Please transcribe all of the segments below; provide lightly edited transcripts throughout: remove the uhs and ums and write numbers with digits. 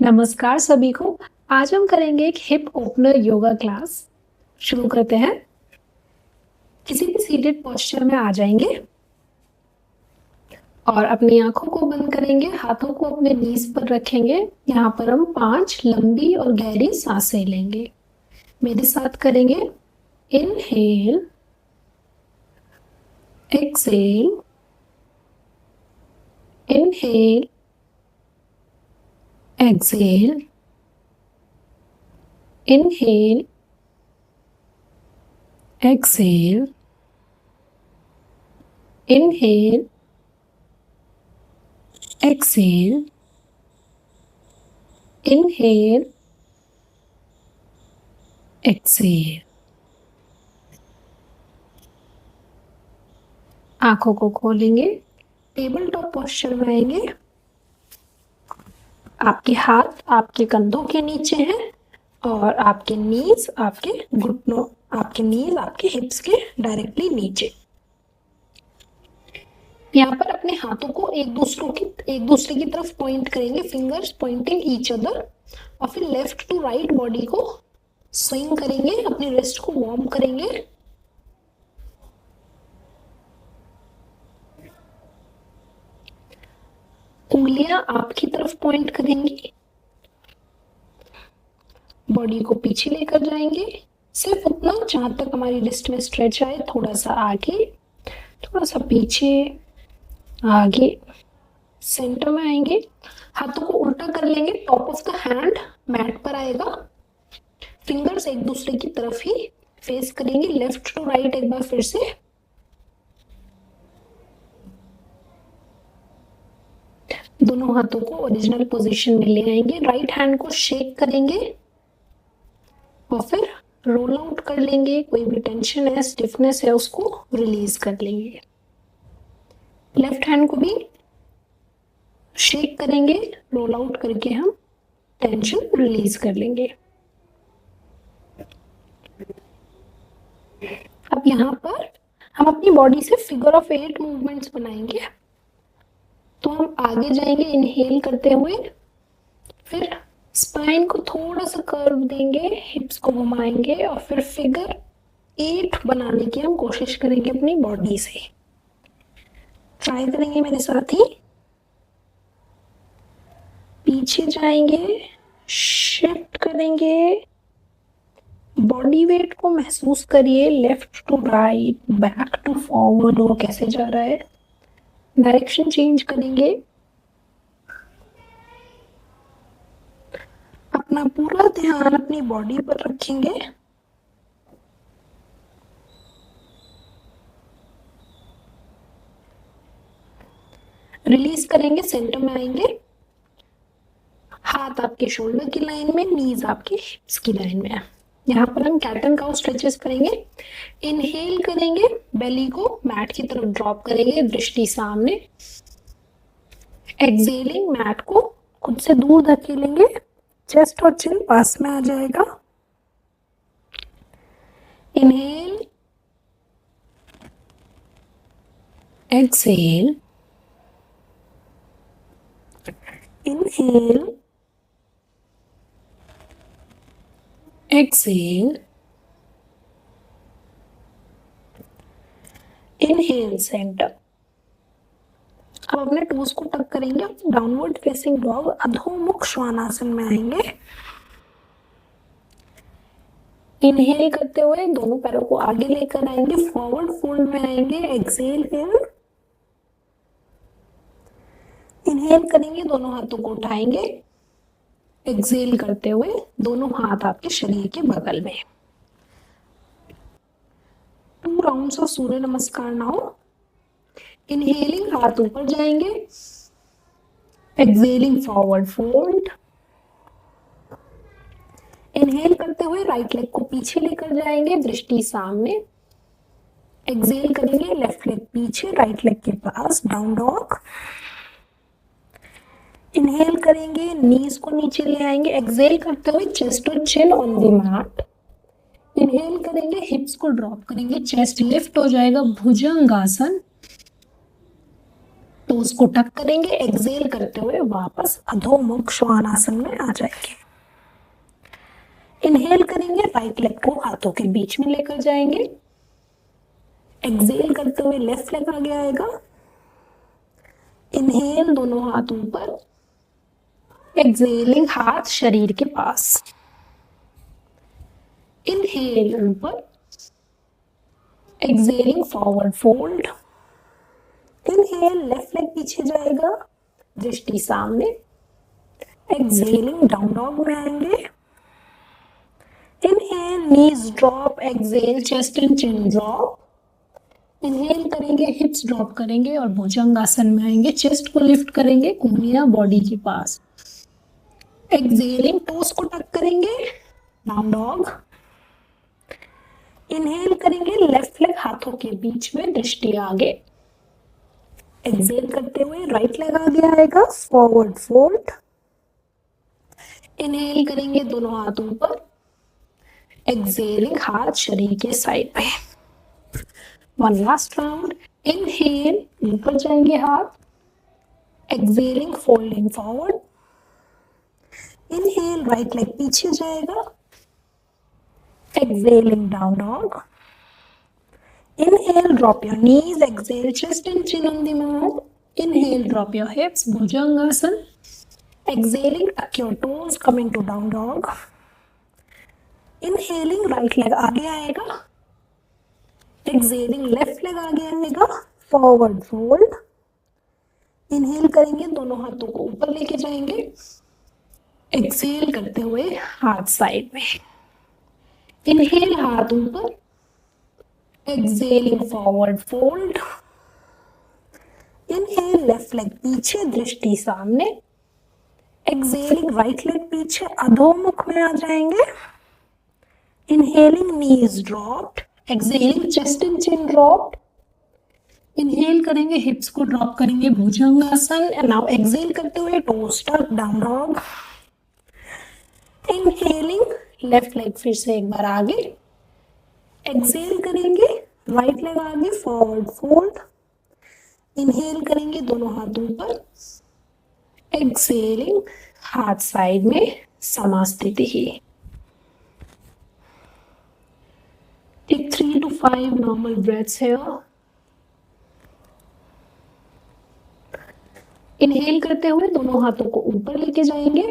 नमस्कार सभी को। आज हम करेंगे एक हिप ओपनर योगा क्लास। शुरू करते हैं। किसी भी सीटेड पोस्चर में आ जाएंगे और अपनी आंखों को बंद करेंगे, हाथों को अपने नीज पर रखेंगे। यहाँ पर हम 5 लंबी और गहरी सांसें लेंगे। मेरे साथ करेंगे। Inhale, exhale, inhale, exhale, inhale, exhale, inhale, exhale, inhale, exhale। आंखों को खोलेंगे, टेबल टॉप पोस्चर में आएंगे। आपके हाथ आपके कंधों के नीचे हैं और आपके नीज आपके घुटनों, आपके नीज आपके हिप्स के डायरेक्टली नीचे। यहाँ पर अपने हाथों को एक दूसरे की तरफ पॉइंट करेंगे, फिंगर्स पॉइंटिंग ईच अदर, और फिर लेफ्ट टू राइट बॉडी को स्विंग करेंगे, अपनी रिस्ट को वार्म करेंगे। उंगलियां आपकी तरफ पॉइंट करेंगी, बॉडी को पीछे लेकर जाएंगे, सिर्फ उतना जहां तक हमारी रिस्ट में स्ट्रेच आए। थोड़ा सा आगे, थोड़ा सा पीछे, आगे, सेंटर में आएंगे। हाथों को उल्टा कर लेंगे, top of the hand mat पर आएगा। फिंगर्स एक दूसरे की तरफ ही फेस करेंगे, लेफ्ट टू राइट एक बार फिर से। दोनों हाथों को ओरिजिनल पोजीशन में ले आएंगे, राइट हैंड को शेक करेंगे और फिर रोल आउट कर लेंगे। कोई भी टेंशन है, स्टिफनेस है, उसको रिलीज कर लेंगे। लेफ्ट हैंड को भी शेक करेंगे, रोल आउट करके हम टेंशन रिलीज कर लेंगे। अब यहाँ पर हम अपनी बॉडी से फिगर ऑफ 8 मूवमेंट्स बनाएंगे। तो हम आगे जाएंगे इनहेल करते हुए, फिर स्पाइन को थोड़ा सा कर्व देंगे, हिप्स को घुमाएंगे और फिर फिगर 8 बनाने की हम कोशिश करेंगे अपनी बॉडी से। ट्राई करेंगे मेरे साथ ही। पीछे जाएंगे, शिफ्ट करेंगे, बॉडी वेट को महसूस करिए, left to right, back to forward, वो कैसे जा रहा है। डायरेक्शन चेंज करेंगे। अपना पूरा ध्यान अपनी बॉडी पर रखेंगे। रिलीज करेंगे, सेंटर में आएंगे, हाथ आपके शोल्डर की लाइन में, नीज आपके हिप्स की लाइन में। यहाँ पर हम कैट एंड काउ स्ट्रेचेस करेंगे। इनहेल करेंगे, बेली को मैट की तरफ ड्रॉप करेंगे, दृष्टि सामने। एक्सेलिंग, मैट को खुद से दूर धकेलेंगे, चेस्ट और चिन पास में आ जाएगा। Inhale, exhale, inhale, exhale, inhale, centre. अब अपने टोज को टक करेंगे, downward facing dog, Adho Mukha Svanasana में आएंगे। इनहेल करते हुए दोनों पैरों को आगे लेकर आएंगे, फॉरवर्ड फोल्ड में आएंगे। एक्सेल हियर, इनहेल करेंगे, दोनों हाथों को उठाएंगे। एक्सेल करते हुए दोनों हाथ आपके शरीर के बगल में। 2 राउंड्स ऑफ सूर्य नमस्कार नाउ। इनहेलिंग, हाथ ऊपर जाएंगे। Excelling, forward fold. इनहेल करते हुए राइट लेग को पीछे लेकर जाएंगे, दृष्टि सामने। एक्सेल करेंगे, लेफ्ट लेग पीछे, राइट लेग के पास, डाउन डॉग। इनहेल करेंगे, नीज को नीचे ले आएंगे। एक्सेल करते हुए चेस्ट और चिन ऑन द मैट। इनहेल करेंगे, हिप्स को ड्रॉप करेंगे, चेस्ट लिफ्ट हो जाएगा, भुजंगासन। टोज को टक करेंगे, एक्सेल करते हुए वापस अधोमुख श्वानासन में आ जाएंगे। इनहेल करेंगे, राइट लेग को हाथों के बीच में लेकर जाएंगे। एक्सेल करते हुए लेफ्ट लेग आगे आएगा। इनहेल, दोनों हाथ ऊपर। एक्सेलिंग, हाथ शरीर के पास। इनहेल ऊपर। Exhaling forward fold. Inhale, left leg पीछे जाएगा, दृष्टि सामने। एक्सेलिंग, डाउन डॉग में आएंगे। Inhale, knees drop. Exhale, chest and chin drop. Inhale करेंगे, हिप्स ड्रॉप करेंगे और भुजंगासन में आएंगे। चेस्ट को लिफ्ट करेंगे, कोहनियां बॉडी के पास। एक्सेलिंग, टोस को टक करेंगे, डाउन डॉग। इनहेल करेंगे, लेफ्ट लेग हाथों के बीच में, दृष्टि आगे। एक्सेल करते हुए राइट लेग आगे आएगा, फॉरवर्ड फोल्ड। इनहेल करेंगे, दोनों हाथ ऊपर। एक्सेलिंग, हाथ शरीर के साइड पे। One last round. इनहेल, ऊपर जाएंगे हाथ। Excelling, folding forward. Inhale, right leg पीछे जाएगा। Excelling, down dog. Inhale, drop your knees. Exhale, chest and chin on the mat. Inhale, drop your hips, Bhujangasana. Exhaling, tuck your toes, come into down dog. Inhaling, right leg आगे आएगा. Exhaling, left leg आगे आएगा. Forward fold. Inhale करेंगे, दोनों हाथों को ऊपर लेके जाएंगे. Exhale करते हुए हाथ साइड में. Inhale, हाथ ऊपर. Exhaling, forward fold. Inhale, left leg पीछे, दृष्टि सामने. Exhaling, right leg पीछे, अधोमुख में आ जाएंगे. Inhaling, knees dropped. Exhaling, chest and chin dropped. Inhale करेंगे, hips को drop करेंगे, भुजंगासन. And now exhale करते हुए toes tuck, down dog. Inhaling, left leg फिर से एक बार आगे. एक्सेल करेंगे, राइट लेग आगे, फॉरवर्ड फोल्ड. इनहेल करेंगे, दोनों हाथ ऊपर. एक्सेलिंग, हाथ साइड में, समास्थिति ही. Take 3 to 5 normal breaths here. Inhale करते हुए दोनों हाथों को ऊपर लेके जाएंगे.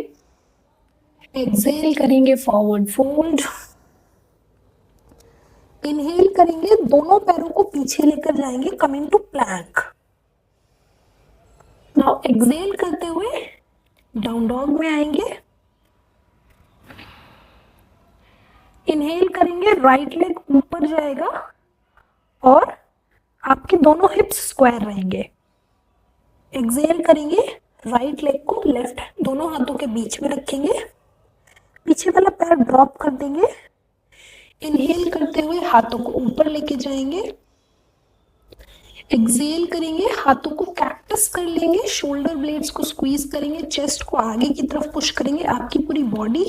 एक्सेल करेंगे, फॉरवर्ड फोल्ड. इनहेल करेंगे, दोनों पैरों को पीछे लेकर जाएंगे, coming to plank. Now exhale करते हुए डाउन डॉग में आएंगे. इनहेल करेंगे, राइट लेग ऊपर जाएगा और आपके दोनों हिप्स स्क्वायर रहेंगे. एक्सेल करेंगे, राइट लेग को लेफ्ट दोनों हाथों के बीच में रखेंगे. पीछे वाला पैर ड्रॉप कर देंगे. इनहेल करते हुए हाथों को ऊपर लेके जाएंगे. एक्सेल करेंगे, हाथों को कैक्टस कर लेंगे, शोल्डर ब्लेड्स को स्क्वीज करेंगे, चेस्ट को आगे की तरफ पुश करेंगे. आपकी पूरी बॉडी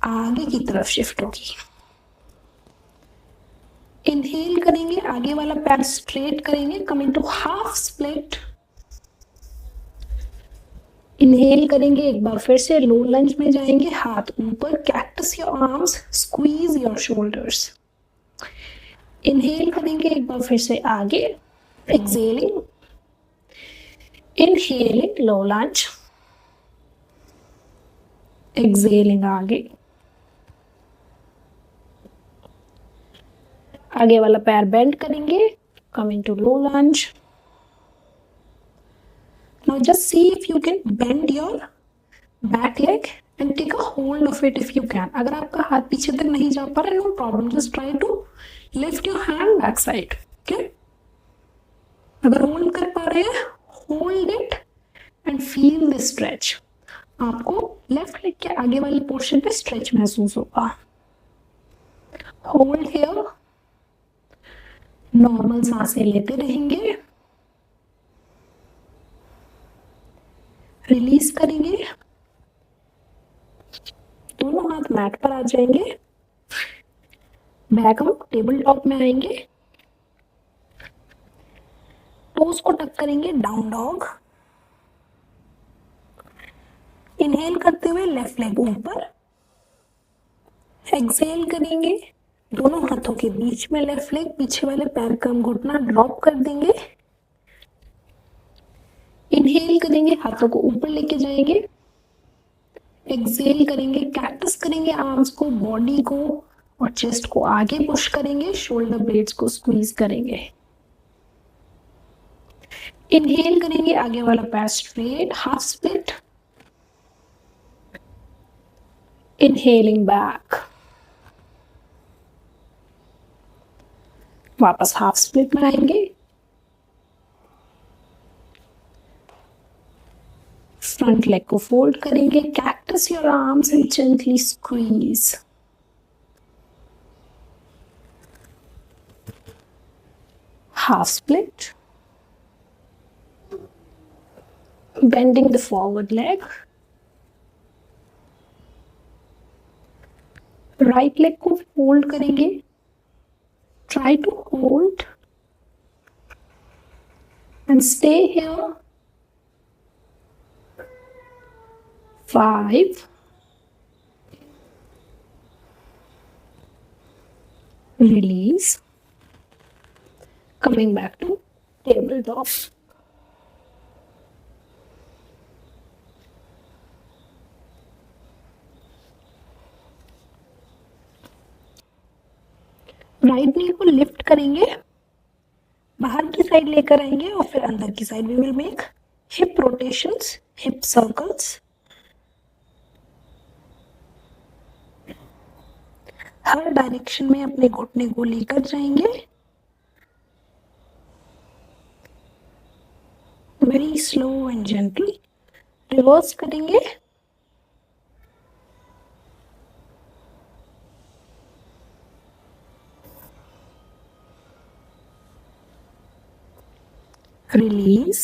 आगे की तरफ शिफ्ट होगी. इनहेल करेंगे, आगे वाला पैर स्ट्रेट करेंगे, coming to half split. Inhale करेंगे, एक बार फिर से लो लंज में जाएंगे, हाथ ऊपर, cactus your arms, squeeze your shoulders. Inhale करेंगे, एक बार फिर से आगे. Exhaling. Inhaling, low lunge. Exhaling, आगे. आगे वाला पैर बेंड करेंगे, coming to low lunge. Now just see if you can bend your back leg and take a hold of it if you can. अगर आपका हाथ पीछे तक नहीं जा पा रहा है, no problem. Just try to lift your hand back side. Okay? अगर होल्ड कर पा रहे हैं, hold it and feel the stretch. आपको लेफ्ट लेग के आगे वाले पोर्शन पे स्ट्रेच महसूस होगा. Hold here. नॉर्मल सांसें लेते रहेंगे. रिलीज करेंगे, दोनों हाथ मैट पर आ जाएंगे. बैक हम टेबल टॉप में आएंगे. टोज को टक करेंगे, डाउन डॉग। इनहेल करते हुए लेफ्ट लेग ऊपर, एक्सेल करेंगे, दोनों हाथों के बीच में लेफ्ट लेग, पीछे वाले पैर का हम घुटना ड्रॉप कर देंगे। इनहेल करेंगे, हाथों को ऊपर लेके जाएंगे, एक्सेल करेंगे, कैक्टस करेंगे, आर्म्स को, बॉडी को और चेस्ट को आगे पुश करेंगे, शोल्डर ब्लेड्स को स्क्वीज करेंगे। इनहेल करेंगे, आगे वाला पैर straight, half split, inhaling back, वापस हाफ स्प्लिट बनाएंगे, फ्रंट लेग को फोल्ड करेंगे, cactus your arms and gently squeeze. Half split, bending the forward leg, right leg को fold करेंगे, try to hold and stay here. 5, release, coming back to tabletop. Right knee को lift करेंगे, बाहर की side लेकर आएंगे और फिर अंदर की side we will make hip rotations, hip circles. हर डायरेक्शन में अपने घुटने को लेकर जाएंगे, very slow and gently. Reverse करेंगे, रिलीज,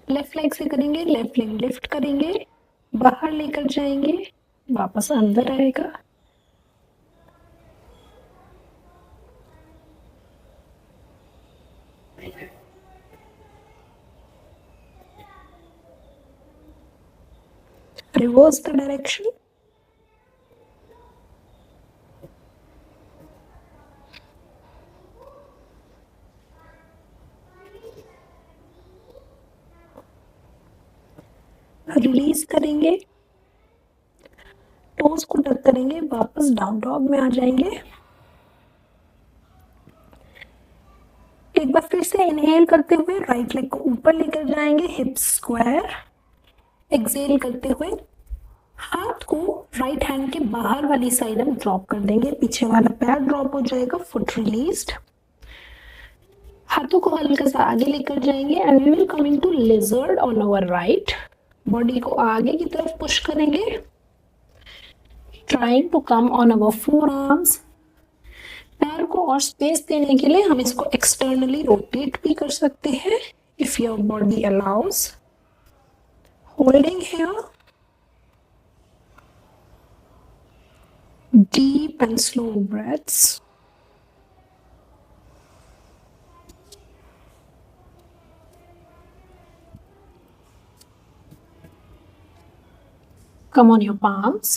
लेफ्ट लेग से करेंगे, लेफ्ट लेग लिफ्ट करेंगे, बाहर लेकर जाएंगे, वापस अंदर आएगा, reverse the direction, रिलीज करेंगे, टोज को टक करेंगे, वापस डाउन डॉग में आ जाएंगे। एक बार फिर से इनहेल करते हुए राइट लेग को ऊपर लेकर जाएंगे, हिप्स स्क्वायर, एक्सेल करते हुए हाथ को राइट हैंड के बाहर वाली साइड हम ड्रॉप कर देंगे, पीछे वाला पैर ड्रॉप हो जाएगा, फुट रिलीज्ड। हाथों को हल्का सा आगे लेकर जाएंगे and we will coming to lizard on our right. Body को आगे की तरफ पुश करेंगे, trying to come on our forearms. पैर को और स्पेस देने के लिए हम इसको एक्सटर्नली रोटेट भी कर सकते हैं if your body allows. Holding here, deep and slow breaths. Come on your palms.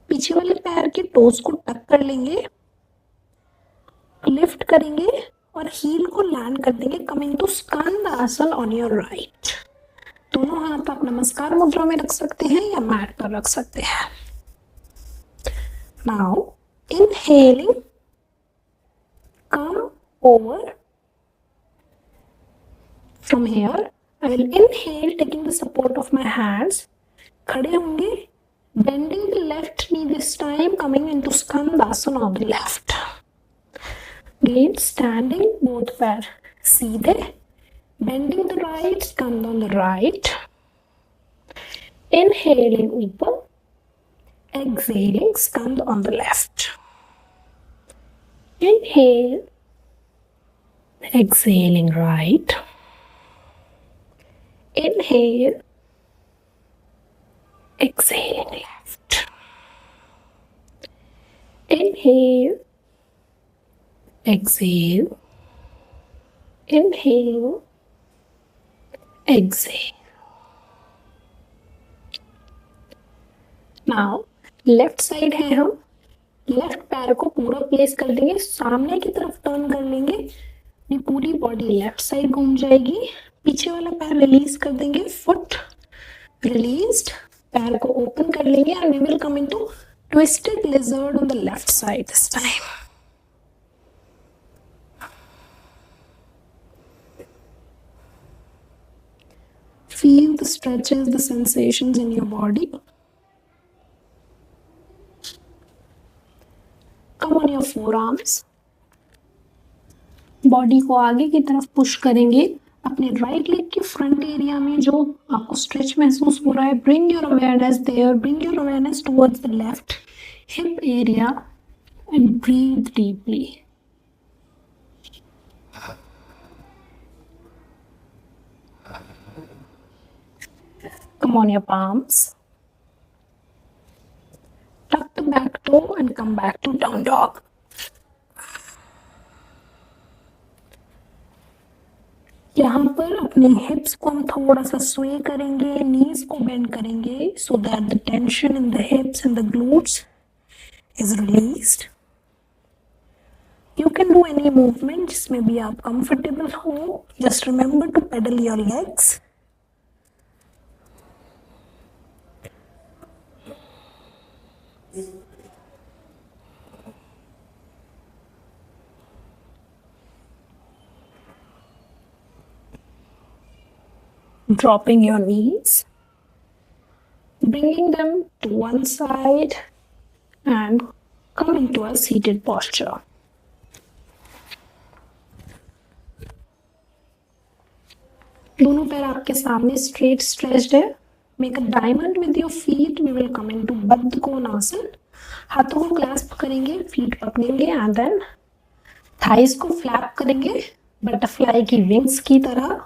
पीछे वाले पैर के टोज को टक कर लेंगे, लिफ्ट करेंगे और हील को लैंड कर देंगे, coming to Skandasana on your right. दोनों हाथ आप नमस्कार मुद्रा में रख सकते हैं या मैट पर रख सकते हैं। Now inhaling, come over from here. I will inhale taking the support of my hands, खड़े होंगे, bending the left knee this time, coming into skandasana on the left. Again standing, both पैर सीधे, bending the right, skand on the right, inhaling ऊपर, exhaling skand on the left. Inhale, exhaling right, inhale, exhaling left. Inhale, exhale, inhale, exhale. Now left side है, हम left पैर को पूरा place कर देंगे, सामने की तरफ टर्न कर लेंगे, अपनी पूरी बॉडी लेफ्ट साइड घूम जाएगी, पीछे वाला पैर रिलीज कर देंगे, फुट रिलीज्ड, पैर को ओपन कर लेंगे and we will come into twisted lizard on the left side this time. Feel the stretches, the sensations in your body. Come on your forearms. Body को आगे की तरफ पुश करेंगे, अपने राइट लेग के फ्रंट एरिया में जो आपको स्ट्रेच महसूस हो रहा है, bring your awareness there, bring your awareness towards the left hip area and breathe deeply. Come on your palms. Tuck the back toe and come back to down dog. यहाँ पर अपने हिप्स को हम थोड़ा सा स्वे करेंगे, नीज को बेंड करेंगे so that the tension in the hips and the glutes is released. You can do any movement जिसमें भी आप comfortable हो. Just remember to pedal your legs. Dropping your knees, bringing them to one side and coming to a seated posture. दोनों पैर आपके सामने straight stretched है. Make a diamond with your feet. We will come into बद्ध कोणासन. हाथों को clasp करेंगे, feet पकड़ेंगे एंड देन थाइस को फ्लैप करेंगे बटरफ्लाई की विंग्स की तरह.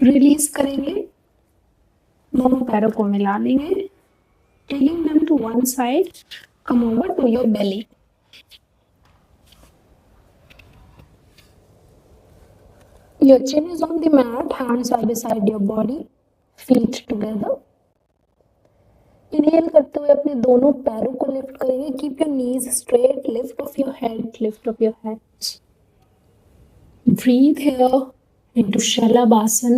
रिलीज करेंगे, दोनों पैरों को मिला लेंगे, taking them to one side, come over to your belly. Your chin is on the mat, hands are beside your body, feet together. Inhale करते हुए अपने दोनों पैरों को लिफ्ट करेंगे. Keep your knees straight, lift off your head, lift off your hands. Breathe here into Shalabhasan.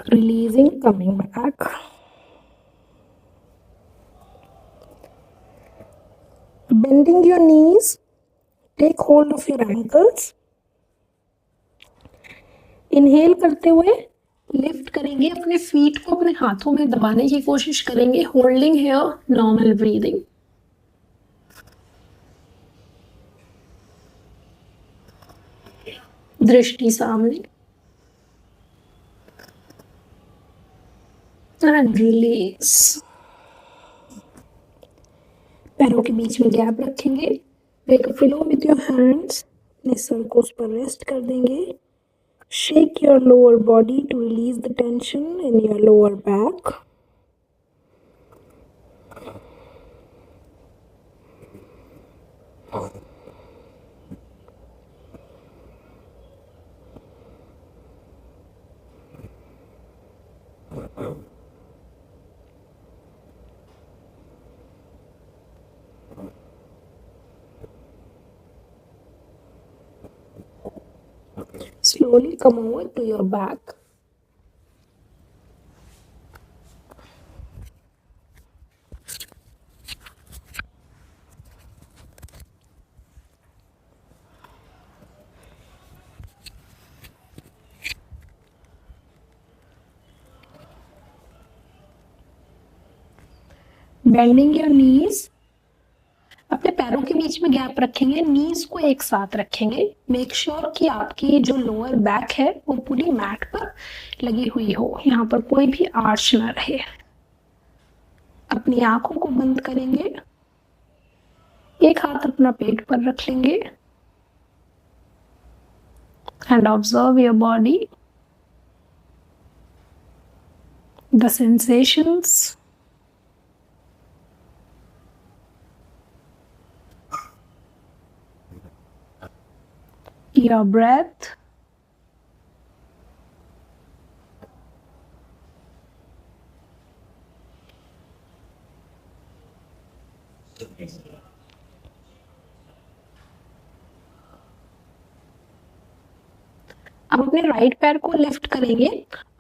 Releasing, coming back. Bending your knees, take hold of your ankles. Inhale करते हुए lift करेंगे, अपने फीट को अपने हाथों में दबाने की कोशिश करेंगे. Holding here, normal breathing. दृष्टि सामने एंड रिलीज. पैरों के बीच में गैप रखेंगे. Take a pillow with your hands, अपने सर को उस पर रेस्ट कर देंगे. Shake your lower body to release the tension in your lower back. Slowly come over to your back. Bending your knees, अपने पैरों के बीच में गैप रखेंगे, नीज को एक साथ रखेंगे। मेक श्योर कि आपकी जो लोअर बैक है वो पूरी मैट पर लगी हुई हो, यहाँ पर कोई भी आर्च ना रहे। अपनी आंखों को बंद करेंगे, एक हाथ अपना पेट पर रख लेंगे and observe your body, the sensations, your breath, अब अपने राइट पैर को लिफ्ट करेंगे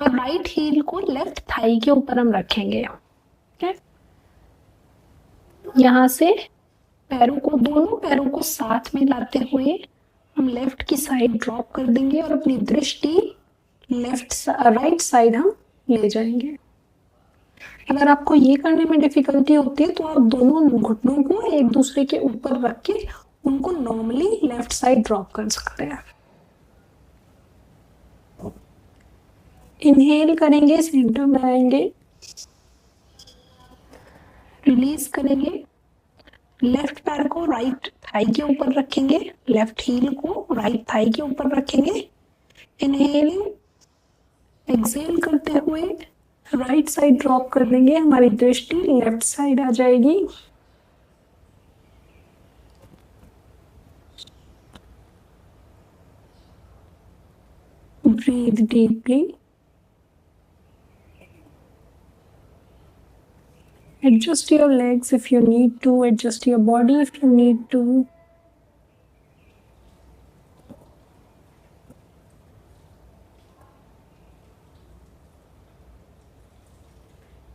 और राइट हील को लेफ्ट थाई के ऊपर हम रखेंगे। okay? यहाँ से पैरों को, दोनों पैरों को साथ में लाते हुए हम लेफ्ट की साइड ड्रॉप कर देंगे और अपनी दृष्टि राइट साइड हम ले जाएंगे। अगर आपको ये करने में डिफिकल्टी होती है तो आप दोनों घुटनों को एक दूसरे के ऊपर रख के उनको नॉर्मली लेफ्ट साइड ड्रॉप कर सकते हैं। इनहेल करेंगे, सेंटर में आएंगे, रिलीज करेंगे, लेफ्ट पैर को राइट थाई के ऊपर रखेंगे, लेफ्ट हील को राइट थाई के ऊपर रखेंगे। इनहेलिंग, एक्सेल करते हुए राइट साइड ड्रॉप कर देंगे, हमारी दृष्टि लेफ्ट साइड आ जाएगी। Breathe deeply, adjust your legs if you need to, adjust your body if you need to.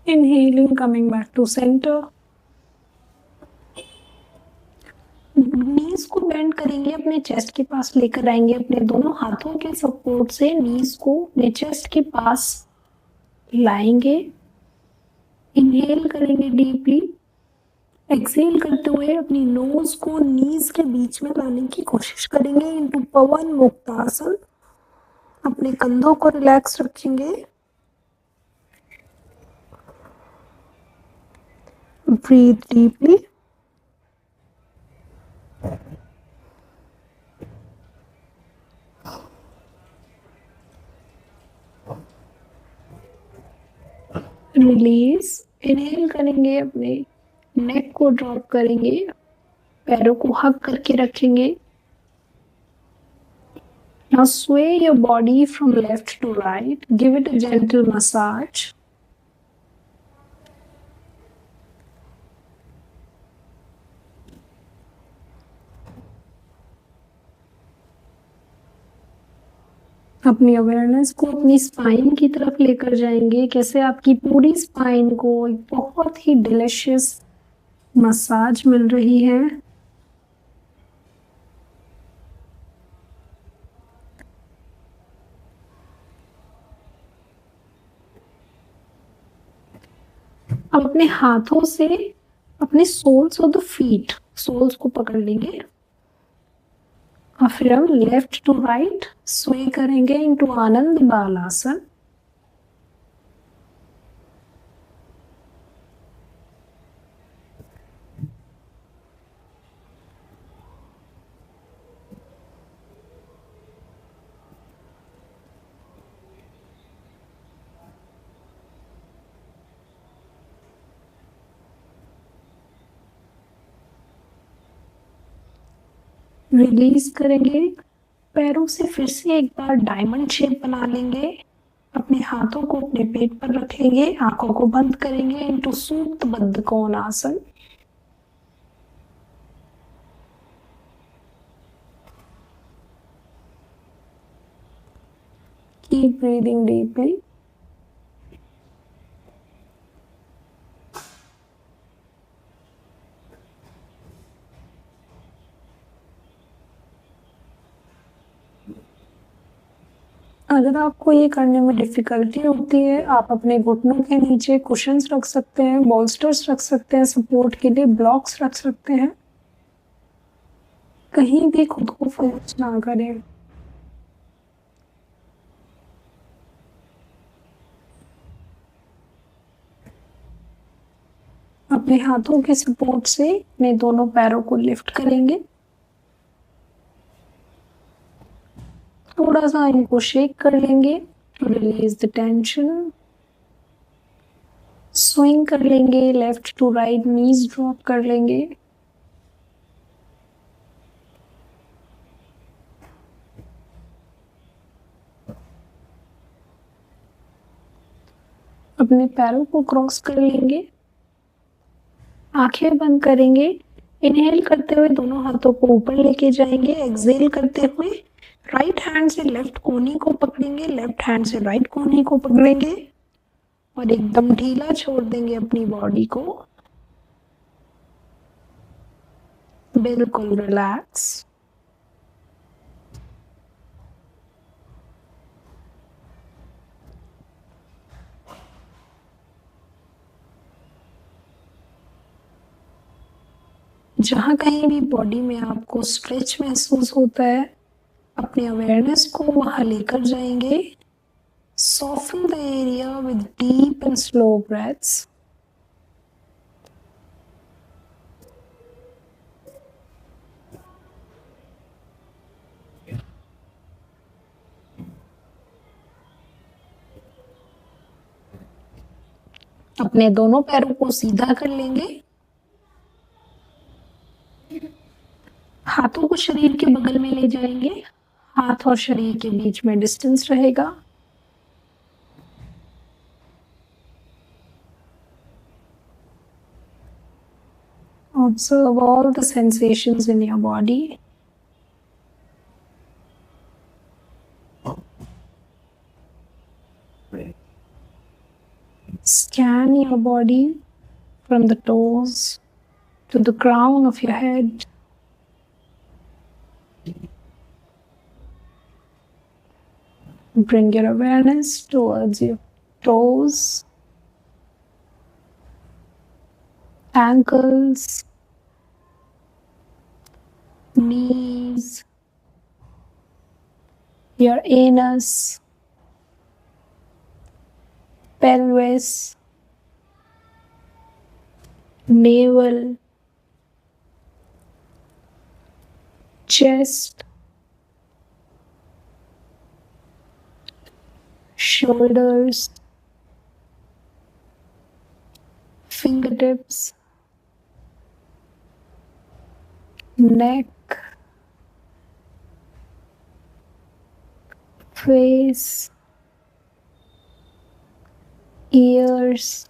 Inhaling, coming back to center. नीज को बेंड करेंगे, अपने चेस्ट के पास लेकर आएंगे, अपने दोनों हाथों के सपोर्ट से नीज को अपने चेस्ट के पास लाएंगे। इनहेल करेंगे डीपली, एक्सेल करते हुए अपनी नोज को नीज के बीच में लाने की कोशिश करेंगे इनटू पवन मुक्तासन। अपने कंधों को रिलैक्स रखेंगे, ब्रीथ डीपली, रिलीज। इनहेल करेंगे, अपने नेक को ड्रॉप करेंगे, पैरों को हक करके रखेंगे। Now sway your body from left to right, give it a gentle massage. अपनी अवेयरनेस को अपनी स्पाइन की तरफ लेकर जाएंगे, कैसे आपकी पूरी स्पाइन को एक बहुत ही डिलिशियस मसाज मिल रही है। अब अपने हाथों से अपने soles of the feet, soles को पकड़ लेंगे और फिर हम लेफ्ट टू राइट स्वे करेंगे इनटू आनंद बालासन। रिलीज करेंगे, पैरों से फिर से एक बार डायमंड शेप बना लेंगे, अपने हाथों को अपने पेट पर रख लेंगे, आंखों को बंद करेंगे इनटू सूक्तबद्ध कोणासन। Keep breathing deeply. अगर आपको ये करने में डिफ़िकल्टी होती है, आप अपने घुटनों के नीचे कुशन्स रख सकते हैं, बोल्स्टर्स रख सकते हैं सपोर्ट के लिए, ब्लॉक्स रख सकते हैं। कहीं भी खुद को फोर्स ना करें। अपने हाथों के सपोर्ट से अपने दोनों पैरों को लिफ्ट करेंगे। थोड़ा सा इनको शेक कर लेंगे, रिलीज द टेंशन। स्विंग कर लेंगे, left to right, knees drop कर लेंगे। अपने पैरों को क्रॉस कर लेंगे, आंखें बंद करेंगे। इनहेल करते हुए दोनों हाथों को ऊपर लेके जाएंगे। एक्सहेल करते हुए राइट हैंड से लेफ्ट कोहनी को पकड़ेंगे, लेफ्ट हैंड से राइट कोहनी को पकड़ेंगे और एकदम ढीला छोड़ देंगे अपनी बॉडी को। बिल्कुल रिलैक्स। जहाँ कहीं भी बॉडी में आपको स्ट्रेच महसूस होता है, अपने अवेयरनेस को वहाँ लेकर जाएंगे। Soften the area with deep and slow breaths. अपने दोनों पैरों को सीधा कर लेंगे। हाथों को शरीर के बगल में ले जाएंगे। हाथ और शरीर के बीच में डिस्टेंस रहेगा। Observe all the sensations in your body. Scan your body from the toes to the crown of your head. Bring your awareness towards your toes, ankles, knees, your anus, pelvis, navel, chest, shoulders, fingertips, neck, face, ears,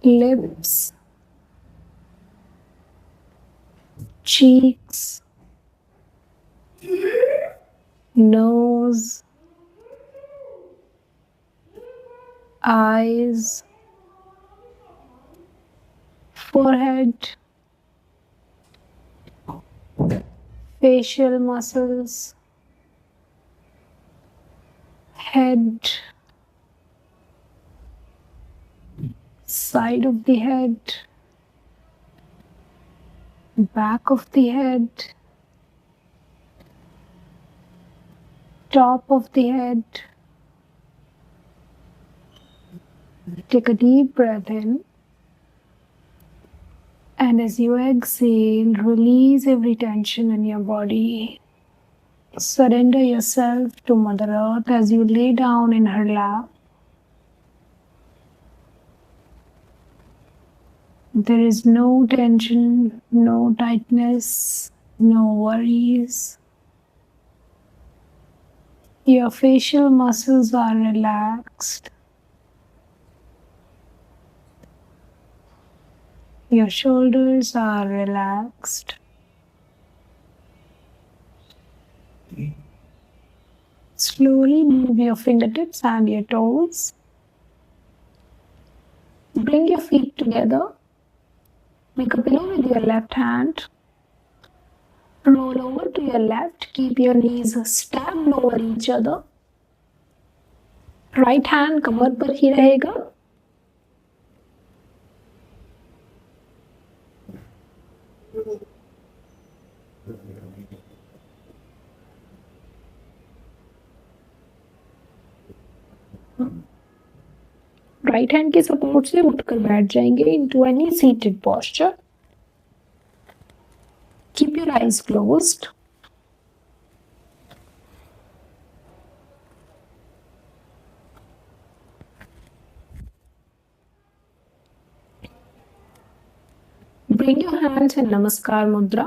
lips, cheeks, nose, eyes, forehead, facial muscles, head, side of the head, back of the head, top of the head. Take a deep breath in, and as you exhale, release every tension in your body. Surrender yourself to Mother Earth as you lay down in her lap. There is no tension, no tightness, no worries. Your facial muscles are relaxed. Your shoulders are relaxed. Slowly move your fingertips and your toes. Bring your feet together. Make a pillow with your left hand. Roll over to your left. Keep your knees stacked over each other. Right hand कमर पर ही रहेगा. Right hand के support से उठकर बैठ जाएंगे into any seated posture. Keep your eyes closed. Bring your hands in Namaskar Mudra.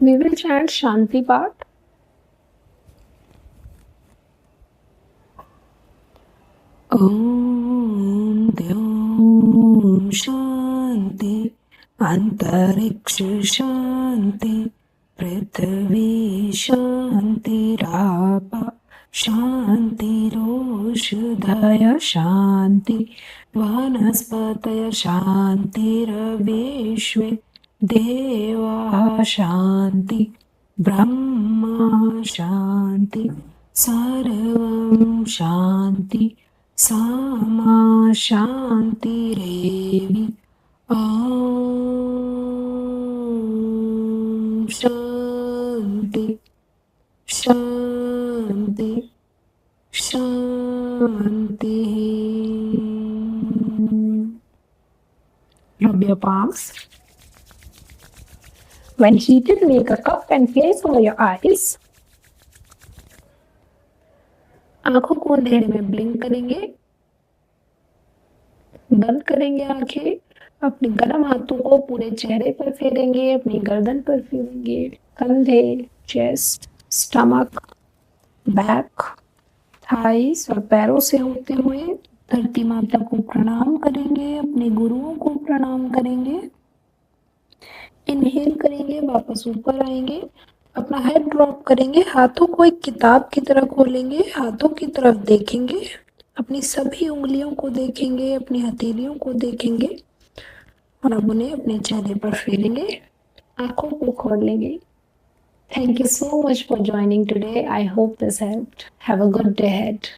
We will chant Shanti Path. Om Dyom Shanti Antariksha Shanti Prithvi Shanti Rapa Shanti Roshadaya Shanti Vanaspataya Shanti Ravishwe Deva Shanti Brahma Shanti Sarvam Shanti Sama Shanti Revi Om Shanti Shanti Shanti. Rub your palms. When heated, make a cup and place over your eyes. आंखों को अंधेरे में blink करेंगे, बंद करेंगे आंखें. अपने गर्म हाथों को पूरे चेहरे पर फेरेंगे, अपनी गर्दन पर फेरेंगे, कंधे, चेस्ट, स्टमक, बैक, थाइस और पैरों से होते हुए धरती माता को प्रणाम करेंगे, अपने गुरुओं को प्रणाम करेंगे. इनहेल करेंगे, वापस ऊपर आएंगे, अपना हेड ड्रॉप करेंगे, हाथों को एक किताब की तरह खोलेंगे, हाथों की तरफ देखेंगे, अपनी सभी उंगलियों को देखेंगे, अपनी हथेलियों को देखेंगे और अब उन्हें अपने चेहरे पर फेरेंगे, आंखों को खोल लेंगे. Thank you so much for joining today. I hope this helped. Have a good day ahead.